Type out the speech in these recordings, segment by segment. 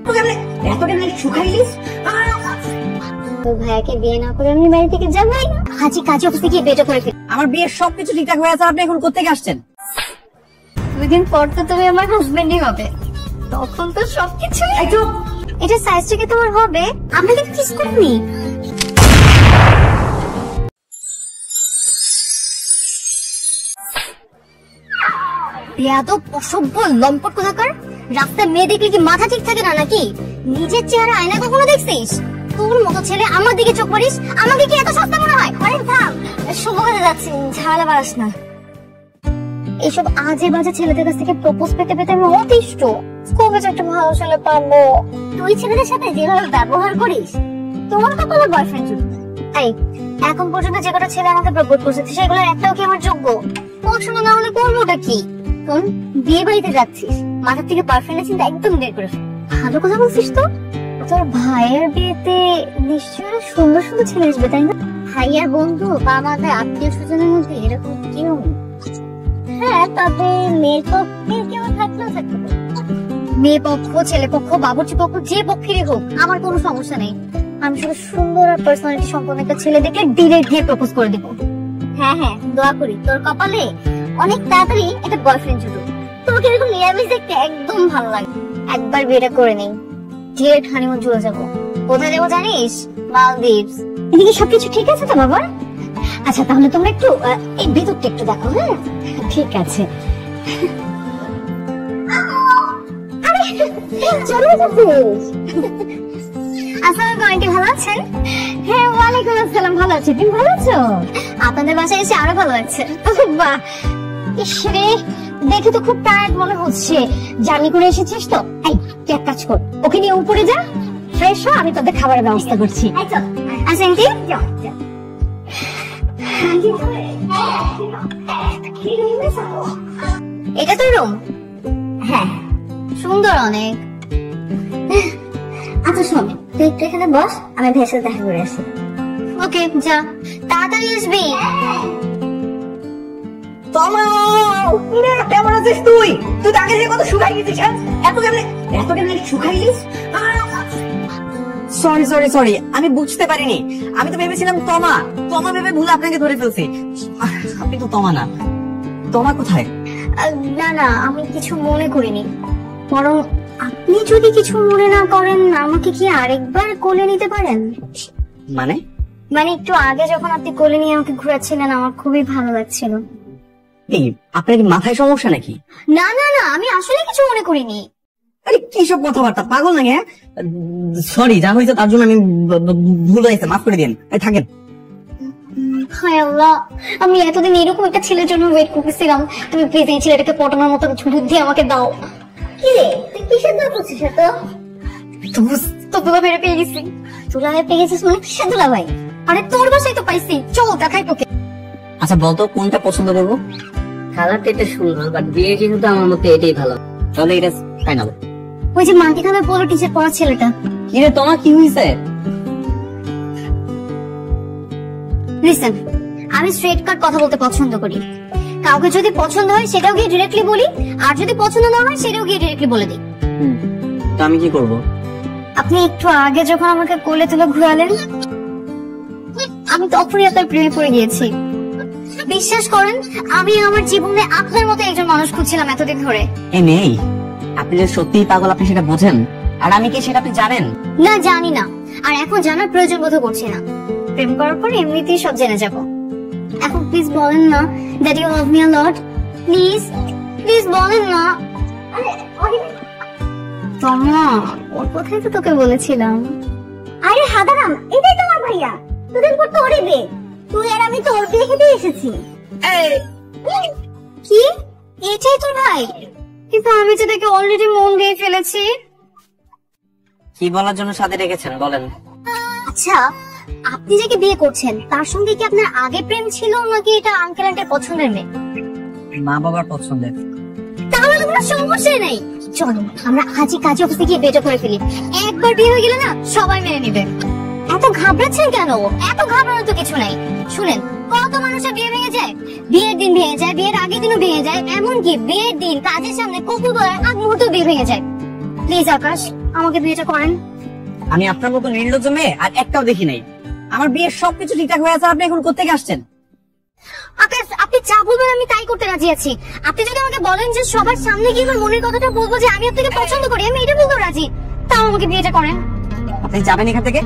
এত কেমনে শুকাইলিস? তোর ভাইয়াকে বিয়ে না করে আমি বাড়ি থেকে যাবই না। হাজি কাজে অফিসে গিয়ে বেটা করে ফেল। আমার বিয়ের সবকিছু ঠিকঠাক হয়ে আছে, আপনি এখন কোত্থেকে আসছেন? 2 দিন পর তো তুমি আমার হাজবেন্ডই হবে, তখন তো সবকিছু। এটা সাইজ থেকে তোমার হবে, আমরা কিন্তু কিস করিনি। বেয়াদব অসভ্য লম্পট কোথাকার। রাস্তায় মেয়ে দেখলে কি মাথা ঠিক থাকে না নাকি? নিজের চেহারা আয়না কখনো দেখছিস? তোর মতো ছেলে আমার দিকে চোখ মারিস, আমাকে কি এত সস্তা মনে হয়? আরে থাম, শুভ কাজে যাচ্ছি, ঝামেলা বাড়াস না। এইসব আজে বাজে ছেলেদের কাছ থেকে প্রপোজ পেতে পেতে আমি অতিষ্ঠ। কবে যে একটা ভালো ছেলে পাবো? তুই ছেলেদের সাথে যেভাবে ব্যবহার করিস, তোমার কপালে বয়ফ্রেন্ড জুটবে। এই এখন পর্যন্ত যে কটা ছেলে আমাকে প্রপোজ করছে সেগুলোর একটাও কি আমার যোগ্য? পছন্দ না হলে করবোটা কি? কোন বিয়ে বাড়িতে যাচ্ছিস, মাথার থেকে বয়ফ্রেন্ডের চিন্তা একদম বের করে ফেল। ভালো কথা বলছিস তো? তোর ভাইয়ের বিয়েতে নিশ্চয়ই সুন্দর সুন্দর ছেলে আসবে, তাই না? ভাইয়ার বন্ধু বা আমাদের আত্মীয় স্বজনের মধ্যে এরকম কেউ নেই। হ্যাঁ, তবে মেয়ের পক্ষে কেউ থাকলেও থাকতে পারে। মেয়ে পক্ষ, ছেলে পক্ষ, বাবুর্চি পক্ষ, যে পক্ষেরই হোক আমার কোনো সমস্যা নেই। আমি শুধু সুন্দর আর পার্সোনালিটি সম্পন্ন একটা ছেলে দেখলে ডিরেক্ট গিয়ে প্রপোজ করে দিব। হ্যাঁ হ্যাঁ, দোয়া করি তোর কপালে অনেক তাড়াতাড়ি একটা বয়ফ্রেন্ড জুটুক। তোকে এরকম নিরামিষ দেখতে একদম ভালো লাগে। একবার বিয়েটা করে নেই, ডিরেক্ট হানিমুন চলে যাবো। কোথায় যাবো জানিস? মালদ্বীপস। এদিকে সবকিছু ঠিক আছে তো বাবা? আচ্ছা তাহলে তোমরা একটু এই ভিতরটা একটু দেখো। হ্যাঁ ঠিক আছে। আসসালামু আলাইকুম, ভালো আছেন? হ্যাঁ ওয়ালাইকুম আসসালাম, ভালো আছি। তুমি ভালো আছো? আপনাদের বাসায় এসে আরো ভালো লাগছে। বাহ, ইসরে দেখে তো খুব টায়ার্ড মনে হচ্ছে। জার্নি করে এসেছিস তো? এই তুই এক কাজ কর, ওকে নিয়ে উপরে যা, ফ্রেশ হ, আমি তোদের খাবারের ব্যবস্থা করছি। আচ্ছা আন্টি, এটা তো রুম? হ্যাঁ সুন্দর অনেক। আচ্ছা শোন, তুই একটু এখানে বস, আমি ভাইয়ের সাথে দেখা করে আসি। ওকে যা, তাড়াতাড়ি আসবি। কেমন আছিস তুই? তুই তো আগে থেকে কত শুকাই গেছিস। এত কেমনে শুকাইলিস? সরি সরি সরি, আমি বুঝতে পারিনি। আমি তো ভেবেছিলাম তমা ভেবে ভুল আপনাকে ধরে ফেলছি। আপনি তো তমা না। তমা কোথায়? না না, আমি কিছু মনে করিনি। বরং আপনি যদি কিছু মনে না করেন, আমাকে কি আরেকবার কোলে নিতে পারেন? মানে একটু আগে যখন আপনি কোলে নিয়ে আমাকে ঘুরাচ্ছিলেন, আমার খুবই ভালো লাগছিল। এই আপনার কি মাথায় সমস্যা নাকি? না না না, আমি আসলে কিছু মনে করিনি। আরে কি সব কথাবার্তা, পাগল নাকি? সরি, যা হয়েছে তার জন্য আমি ভুল হয়েছে, মাফ করে দিন। থাকেন। হায় আল্লাহ, আমি এতদিন এরকম একটা ছেলের জন্য ওয়েট করতেছিলাম। তুমি প্লিজ এই ছেলেটাকে পটানোর মতো বুদ্ধি আমাকে দাও। কি রে, তুই কিসের দোয়া করছিস? তো দুলা বেড়ে পেয়ে গেছি। দুলা পেয়ে গেছিস মানে কিসের দুলা ভাই? আরে তোর বাসায় তো পাইছি, চল দেখাই তোকে। আচ্ছা বলতো কোনটা পছন্দ করবো? কালারটা এটা সুন্দর, বাট বিয়ে কিন্তু আমার মতে এটাই ভালো। তাহলে এটা ফাইনাল। ওই যে মাটি খানা পলো টি শার্ট পরা ছেলেটা। কি রে তোমার কি হয়েছে? লিসেন, আমি স্ট্রেট কাট কথা বলতে পছন্দ করি। কাউকে যদি পছন্দ হয় সেটাও গিয়ে ডিরেক্টলি বলি, আর যদি পছন্দ না হয় সেটাও গিয়ে ডিরেক্টলি বলে দিই। তো আমি কি করব? আপনি একটু আগে যখন আমাকে কোলে তুলে ঘুরালেন, আমি তখনই আপনার প্রেমে পড়ে গিয়েছি। বিশ্বাস করেন, আমি আমার জীবনে আপনার মতো একজন মানুষ খুঁজছিলাম এতদিন ধরে। এই নেই, আপনি যে সত্যিই পাগল আপনি সেটা বোঝেন, আর আমি কি সেটা আপনি জানেন? না জানি না, আর এখন জানার প্রয়োজন বোধ করছি না। প্রেম করার পর এমনিতেই সব জেনে যাব। এখন প্লিজ বলেন না that you love me a lot. Please please বলেন না। তমা, ওর কথাই তো তোকে বলেছিলাম। আরে হাদারাম, এটাই তোমার ভাইয়া। দুদিন পর তো ওরই বিয়ে, তুই আর আমি তো ওর বিয়ে খেতে এসেছি। কি এটাই তোর ভাই? কিন্তু আমি যে তাকে অলরেডি মন দিয়ে ফেলেছি। কি বলার জন্য সাথে রেখেছেন বলেন? আচ্ছা, আপনি যাকে বিয়ে করছেন তার সঙ্গে কি আপনার আগে প্রেম ছিল, নাকি এটা আঙ্কেল আন্টির পছন্দের মেয়ে? মা বাবার পছন্দের। তাহলে তো কোনো সমস্যাই নাই। চলো আমরা আজই কাজে অফিসে গিয়ে বিয়েটা করে ফেলি। একবার বিয়ে হয়ে গেলে না সবাই মেনে নিবে। এত ঘাবড়াচ্ছেন কেন? এত ঘাবড়ানোর তো কিছু নাই। শুনেন, কত মানুষের বিয়ে ভেঙে যায়, বিয়ের দিন ভেঙে যায়, বিয়ের আগের দিনও ভেঙে যায়, এমনকি বিয়ের দিন কাজের সামনে কুকুর বলার আগ মুহূর্তে বিয়ে ভেঙে যায়। প্লিজ আকাশ, আমাকে বিয়েটা করেন। আমি আপনার মতো নির্লজ্জ মেয়ে আর একটাও দেখি নাই। আমার বিয়ের সবকিছু ঠিকঠাক হয়ে আছে, আপনি এখন কোত্থেকে আসছেন? আকাশ, আপনি যা বলবেন আমি তাই করতে রাজি আছি। আপনি যদি আমাকে বলেন যে সবার সামনে গিয়ে আমার মনের কথাটা বলবো যে আমি আপনাকে পছন্দ করি, আমি এটা বলতে রাজি, তাও আমাকে বিয়েটা করেন। আপনি যাবেন এখান থেকে?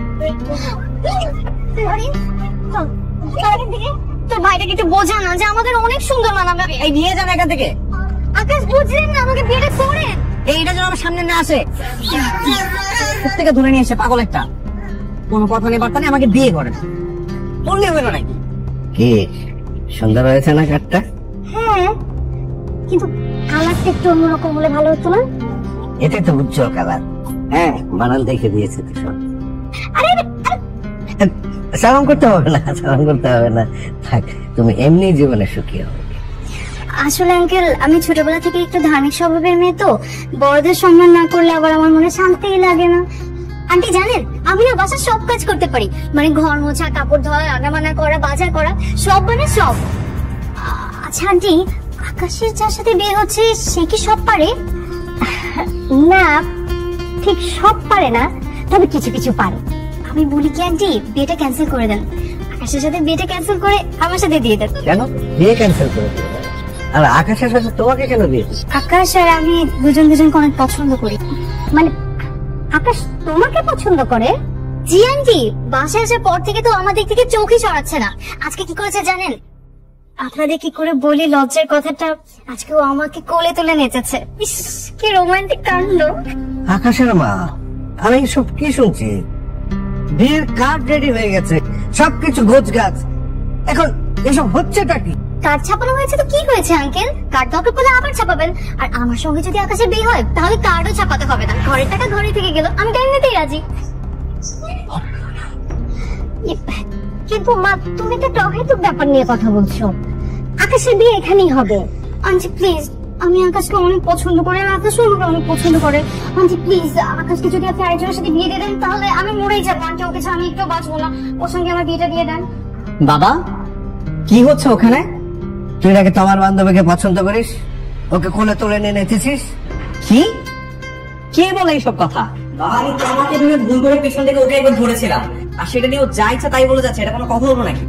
তোর ভাইটাকে একটু বোঝা না যে আমাদের অনেক সুন্দর মানাবে। এই নিয়ে যান এখান থেকে। আকাশ, বুঝলেন না, আমাকে বিয়েটা করেন। এইটা যেন আমার সামনে না আসে। থেকে ধরে নিয়ে এসে পাগল একটা। কোনো কথা নেই বার্তা নেই, আমাকে বিয়ে করেন। বললে হলো নাকি? কি সুন্দর হয়েছে না কাঠটা? হ্যাঁ, কিন্তু কালারটা একটু অন্যরকম হলে ভালো হতো না? এটা তো উজ্জ্বল কালার। হ্যাঁ, বানান দেখে দিয়েছে তো সব। আরে সালাম করতে হবে না, সালাম করতে হবে না, থাক, তুমি এমনি জীবনে সুখী হবে। আসলে আঙ্কেল, আমি ছোটবেলা থেকে একটু ধার্মিক স্বভাবের মেয়ে, তো বড়দের সম্মান না করলে আবার আমার মনে শান্তিই লাগে না। আন্টি জানেন, আমি না বাসার সব কাজ করতে পারি, মানে ঘর মোছা, কাপড় ধোয়া, রান্নাবান্না করা, বাজার করা, সব মানে সব। আচ্ছা আন্টি, আকাশের যার সাথে বিয়ে হচ্ছে সে কি সব পারে? না, ঠিক সব পারে না, তবে কিছু কিছু পারে। আমি বলি কি আন্টি, বিয়েটা ক্যান্সেল করে দেন। আকাশের সাথে বিয়েটা ক্যান্সেল করে আমার সাথে দিয়ে দেন। কেন বিয়ে ক্যান্সেল করে দিলে? আর আকাশের সাথে তোমাকে কেন বিয়ে? আকাশ আর আমি দুজনকে অনেক পছন্দ করি। মানে আকাশ তোমাকে পছন্দ করে? জি আন্টি, বাসায় আসার পর থেকে তো আমাদের থেকে চোখই সরাচ্ছে না। আজকে কি করেছে জানেন? আপনাদের কি করে বলি লজ্জার কথাটা, আজকে ও আমাকে কোলে তুলে নেচেছে। ইস, কি রোমান্টিক কাণ্ড। আকাশের মা, আমি সব কি শুনছি? বিয়ের কার্ড রেডি হয়ে গেছে, সবকিছু গোছগাছ, এখন এসব হচ্ছেটা কি? কার্ড ছাপানো হয়েছে তো কি হয়েছে আঙ্কেল? কার্ড দরকার পড়লে আবার ছাপাবেন। আর আমার সঙ্গে যদি আকাশের বিয়ে হয় তাহলে কার্ডও ছাপাতে হবে না, ঘরের টাকা ঘরে থেকে গেল, আমি টাইম নিতেই রাজি। কিন্তু মা, তুমি তো টহেতুক ব্যাপার নিয়ে কথা বলছো। আকাশের বিয়ে এখানেই হবে। আন্টি প্লিজ, আমি আকাশকে অনেক পছন্দ করি আর আকাশও আমাকে অনেক পছন্দ করে। আন্টি প্লিজ, আকাশকে যদি আপনি আরেকজনের সাথে বিয়ে দিয়ে দেন তাহলে আমি মরেই যাবো। আন্টি, ওকে ছাড়া আমি একটু বাঁচবো না, ওর সঙ্গে আমার বিয়েটা দিয়ে দেন। বাবা, কি হচ্ছে ওখানে? তুই নাকি তোমার বান্ধবীকে পছন্দ করিস, ওকে কোলে তুলে নিয়ে নেচেছিস? কি কে বলে এইসব কথা? বাবা, আমি তোমাকে ধরে ভুল করে পেছন থেকে ওকে একবার ধরেছিলাম, আর সেটা নিয়ে ও যা ইচ্ছা তাই বলে যাচ্ছে। এটা কোনো কথা হলো নাকি?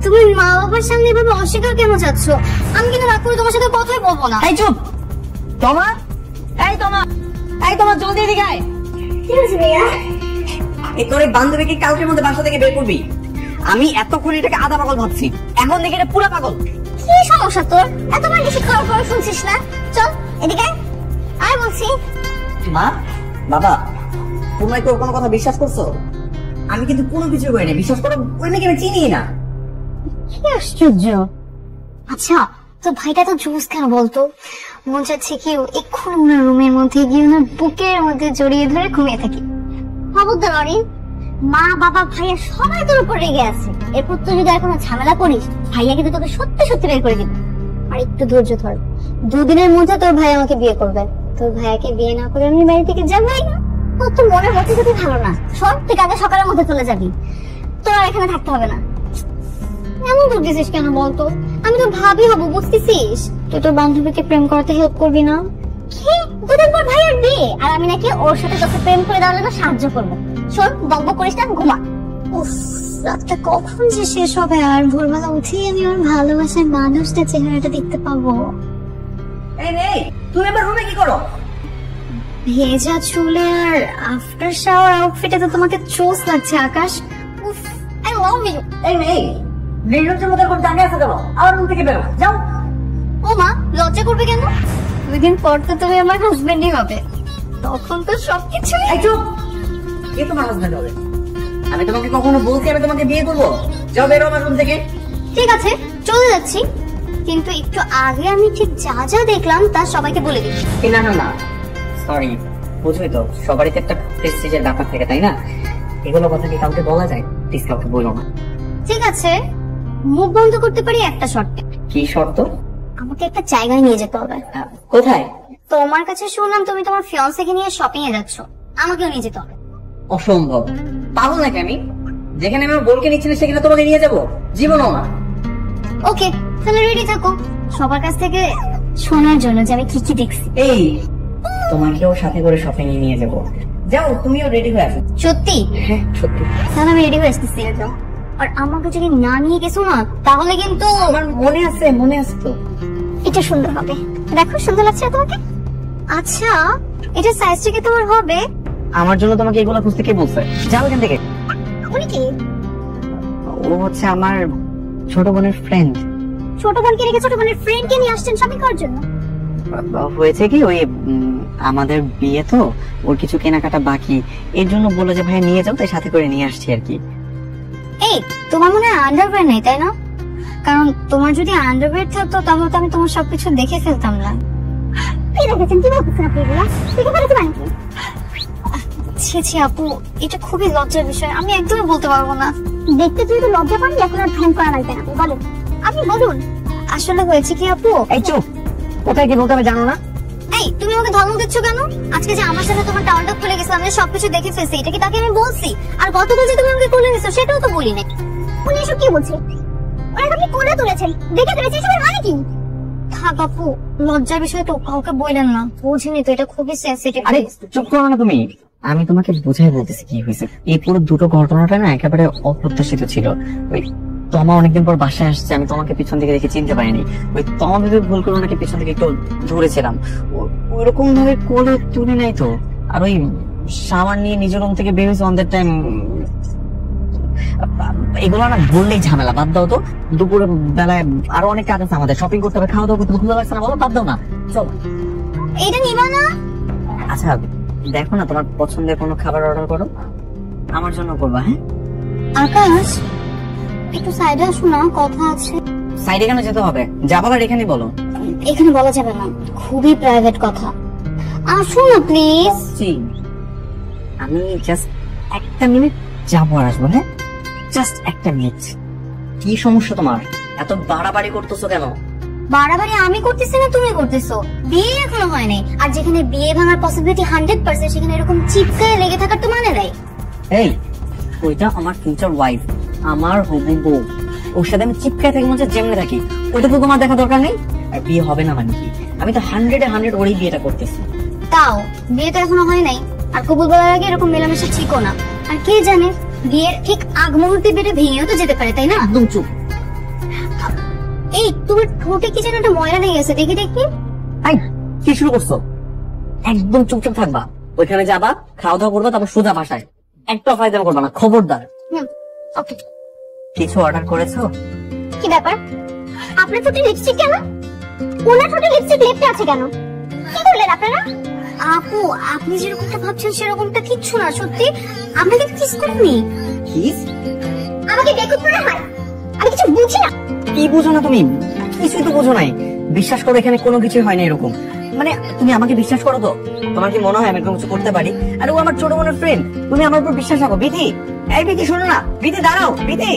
তুমি মা বাবার সামনে এভাবে অস্বীকার কেন যাচ্ছ? আমি কিন্তু রাগ করে তোমার সাথে কথাই বলবো না। এই চুপ! তোমা, এই তোমা, এই তোমা, জলদি এদিকে আয়। কি হয়েছে ভাইয়া? এই তোর এই বান্ধবীকে কালকের মধ্যে বাসা থেকে বের করবি। আমি এতক্ষণ এটাকে আধা পাগল ভাবছি, এখন দেখে এটা পুরো পাগল। কি সমস্যা তোর? এতবার বেশি খাওয়ার পর শুনছিস না? চল এদিকে আয় বলছি। মা, বাবা, তোমরা কি ওর কোনো কথা বিশ্বাস করছো? আমি কিন্তু কোনো কিছু করিনি, বিশ্বাস করো। ওই মেয়েকে আমি চিনি না। কি আশ্চর্য। আচ্ছা, তো ভাইটা তো জুস কেন বলতো? মন চাচ্ছে কি এক্ষুনি ওনার রুমের মধ্যে গিয়ে ওনার বুকের মধ্যে জড়িয়ে ধরে ঘুমিয়ে থাকি। খবরদার অরিন, মা বাবা ভাইয়া সবাই তোর উপর রেগে আছে। এরপর তুই যদি আর কোনো ঝামেলা করিস, ভাইয়া কিন্তু তোকে সত্যি সত্যি বের করে দিবে। আর একটু ধৈর্য ধর, 2 দিনের মধ্যে তোর ভাই আমাকে বিয়ে করবে। তোর ভাইয়াকে বিয়ে না করে আমি বাড়ি থেকে যাবোই না। তোর তো মনের মধ্যে যদি ভালো না, সব তুই কালকে সকালের মধ্যে চলে যাবি, তোর আর এখানে থাকতে হবে না। এমন করতেছিস কেন বলতো? আমি তো ভাবি হবো, বুঝতেছিস? তুই তোর বান্ধবীকে প্রেম করতে হেল্প করবি না? কি 2 দিন পর ভাইয়ের বিয়ে, আর আমি নাকি ওর সাথে তোকে প্রেম করে দেওয়ার জন্য সাহায্য করবো? শোন, বকবক করিস না, ঘুমা। উফ, রাতটা কখন যে শেষ হবে আর ভোরবেলা উঠেই আমি ওর ভালোবাসার মানুষটা চেহারাটা দেখতে পাবো। এই নে, তুমি আমার রুমে কি করো? ভেজা চুলে আর আফটার শাওয়ার আউটফিটে তো তোমাকে চোস লাগছে আকাশ। উফ, আই লাভ ইউ। এই মেয়ে, নির্লজ্জের মতো এরকম দাঁড়িয়ে আছে কেন? আমার রুম থেকে বেরো, যাও। ও মা, লজ্জা করবে কেন? 2 দিন পর তো তুমি আমার হাজবেন্ডই হবে, তখন তো সবকিছু। এই চুপ! কে তোমার হাজবেন্ড হবে? আমি তোমাকে কখনো বলছি আমি তোমাকে বিয়ে করবো? যাও, বেরো আমার রুম থেকে। ঠিক আছে, চলে যাচ্ছি, কিন্তু একটু আগে আমি ঠিক যা যা দেখলাম তা সবাইকে বলে দিচ্ছি। না না না, সরি, বুঝবি তো সবারই তো একটা প্রেস্টিজের ব্যাপার থাকে, তাই না? এগুলো কথা কি কাউকে বলা যায়? প্লিজ কাউকে বলো না। ঠিক আছে, মুখ বন্ধ করতে পারি একটা শর্তে। কি শর্ত? আমাকে একটা জায়গায় নিয়ে যেতে হবে। কোথায়? তোমার কাছে শুনলাম তুমি তোমার ফিয়ান্সেকে নিয়ে শপিং এ যাচ্ছ, আমাকেও নিয়ে যেতে হবে। অসম্ভব, পাবো নাকি আমি? যেখানে আমি বোনকে নিচ্ছি না সেখানে তোমাকে নিয়ে যাবো? জীবনও না। ওকে, তাহলে রেডি থাকো সবার কাছ থেকে শোনার জন্য যে আমি কি কি দেখছি। এই তোমাকেও সাথে করে শপিং এ নিয়ে যাবো। যাও, তুমিও রেডি হয়ে আসো। সত্যি? হ্যাঁ সত্যি। তাহলে আমি রেডি হয়ে আসতেছি। আর আমাকে যদি না নিয়ে গেছো না তাহলে কিন্তু আমার মনে আছে তো। এটা সুন্দর হবে, দেখো সুন্দর লাগছে না তোমাকে? আচ্ছা, এটা সাইজটা কি তোমার হবে? আমার জন্য তোমাকে এগুলো খুঁজতে কে বলছে? যাও এখান থেকে। উনি কি? ও হচ্ছে আমার ছোট বোনের ফ্রেন্ড। ছোট বোনকে রেখে ছোট বোনের ফ্রেন্ডকে নিয়ে আসছেন শপিং করার জন্য? হয়েছে কি, ওই আমাদের বিয়ে তো, ওর কিছু কেনাকাটা বাকি, এর জন্য বললো যে ভাইয়া নিয়ে যাও, তাই সাথে করে নিয়ে আসছি আর কি। এই, তোমার মনে হয় আন্ডারওয়্যার নেই তাই না? কারণ তোমার যদি আন্ডারওয়্যার থাকতো তাহলে তো আমি তোমার সবকিছু দেখে ফেলতাম না। কি দেখেছেন, কি বলতেছেন আপনি এগুলা? দেখে ফেলেছি মানে কি? ছি ছি আপু, এটা খুবই লজ্জার বিষয়, আমি একদমই বলতে পারবো না। দেখতে যেহেতু লজ্জা পান, এখন আর ঢং করা লাগবে না। বলেন, আপনি বলুন আসলে হয়েছে কি আপু? এই চুপ, কোথায় কি বলতে হবে জানো না? এই, তুমি আমাকে ধমক দিচ্ছ কেন? আজকে যে আমার সাথে তোমার টাওয়ালটা খুলে গেছে, আমি সবকিছু দেখে ফেলছি, এটা কি তাকে আমি বলছি? আর গতকাল যে তুমি আমাকে কোলে নিছো সেটাও তো বলি নাই। উনি এসব কি বলছে? ওরা আপনি কোলে তুলেছেন, দেখে ফেলেছি, এসবের মানে কি? থাক আপু, লজ্জার বিষয় তো কাউকে বললেন না, বুঝিনি তো, এটা খুবই সেনসিটিভ। আরে চুপ করো না তুমি, আমি তোমাকে বুঝাই বলতেছি কি হয়েছে। এই পুরো দুটো ঘটনাটা না একেবারে অপ্রত্যাশিত ছিল। ওই তমা অনেকদিন পর বাসায় আসছে, আমি তোমাকে পিছন থেকে দেখে চিনতে পারিনি। ওই তমা ভেবে ভুল করে ওনাকে পিছন থেকে একটু ধরেছিলাম, ওইরকম ভাবে কোলে তুলে নাই তো। আর ওই সামান নিয়ে নিজের রুম থেকে বেরিয়েছে অন দ্যাট টাইম। এগুলো না বললেই ঝামেলা, বাদ দাও তো। দুপুরের বেলায় আরো অনেক কাজ আছে আমাদের, শপিং করতে হবে, খাওয়া দাওয়া করতে হবে, ভালো লাগছে না বলো, বাদ দাও না, চলো। এটা নিবা না? আচ্ছা দেখো না, তোমার পছন্দের কোনো খাবার অর্ডার করো, আমার জন্য করবা। হ্যাঁ আকাশ, একটু সাইডে আসো না, কথা আছে। সাইডে কেন যেতে হবে? যা বলার এখানে বলো। এখানে বলা যাবে না, খুবই প্রাইভেট কথা। আসো না প্লিজ। আমি জাস্ট একটা মিনিট যাবো আর আসবো। হ্যাঁ জাস্ট একটা মিনিট। কি সমস্যা তোমার? এত বাড়াবাড়ি করতেছো কেন? বাড়াবাড়ি আমি করতেছি না তুমি করতেছো? বিয়ে এখনো হয় নাই, আর যেখানে বিয়ে ভাঙার পসিবিলিটি 100%, সেখানে এরকম চিপকায় লেগে থাকার তো মানে নাই। এই, ওইটা আমার ফিউচার ওয়াইফ, আমার হবু বউ, ওর সাথে আমি চিপকায় থাকি, মনে যেমনে থাকি, ওইটা তো তোমার দেখা দরকার নেই। আর বিয়ে হবে না মানে কি? আমি তো 100-এ 100 ওরই বিয়েটা করতেছি। তাও বিয়ে তো এখনো হয় নাই, আর কবুল বলার আগে এরকম মেলামেশা ঠিকও না। আর কে জানে, বিয়ের ঠিক আগ মুহূর্তে বিয়েটা ভেঙেও তো যেতে পারে, তাই না? একদম চুপ। এই, তোমার ঠোঁটে কি যেন একটা ময়লা লেগে গেছে, দেখি দেখি। এই, কি শুরু করছো? একদম চুপচাপ থাকবা, ওইখানে যাবা, খাওয়া দাওয়া করবা, তারপর সোজা বাসায়। একটা ফায়দা করবা না, খবরদার। ওকে। কিছু অর্ডার করেছো? কি ব্যাপার, আপনার ঠোঁটে লিপস্টিক কেন? ওনার ঠোঁটে লিপস্টিক লেপটে আছে কেন? কি করলেন আপনারা? আপু, আপনি যেরকমটা ভাবছেন সেরকমটা কিচ্ছু না, সত্যি আপনাকে কিস করিনি। কিস? আমাকে বেকুব মনে হয়, আমি কিছু বুঝি না। কি বুঝো না তুমি? কিছুই তো বুঝো নাই। বিশ্বাস করো, এখানে কোনো কিছুই হয় না এরকম। মানে তুমি আমাকে বিশ্বাস করো তো? তোমার কি মনে হয় আমি এরকম কিছু করতে পারি? আরে ও আমার ছোট বোনের ফ্রেন্ড, তুমি আমার উপর বিশ্বাস রাখো। বিধি, এই বিধি শোনো না, বিধি দাঁড়াও, বিধি।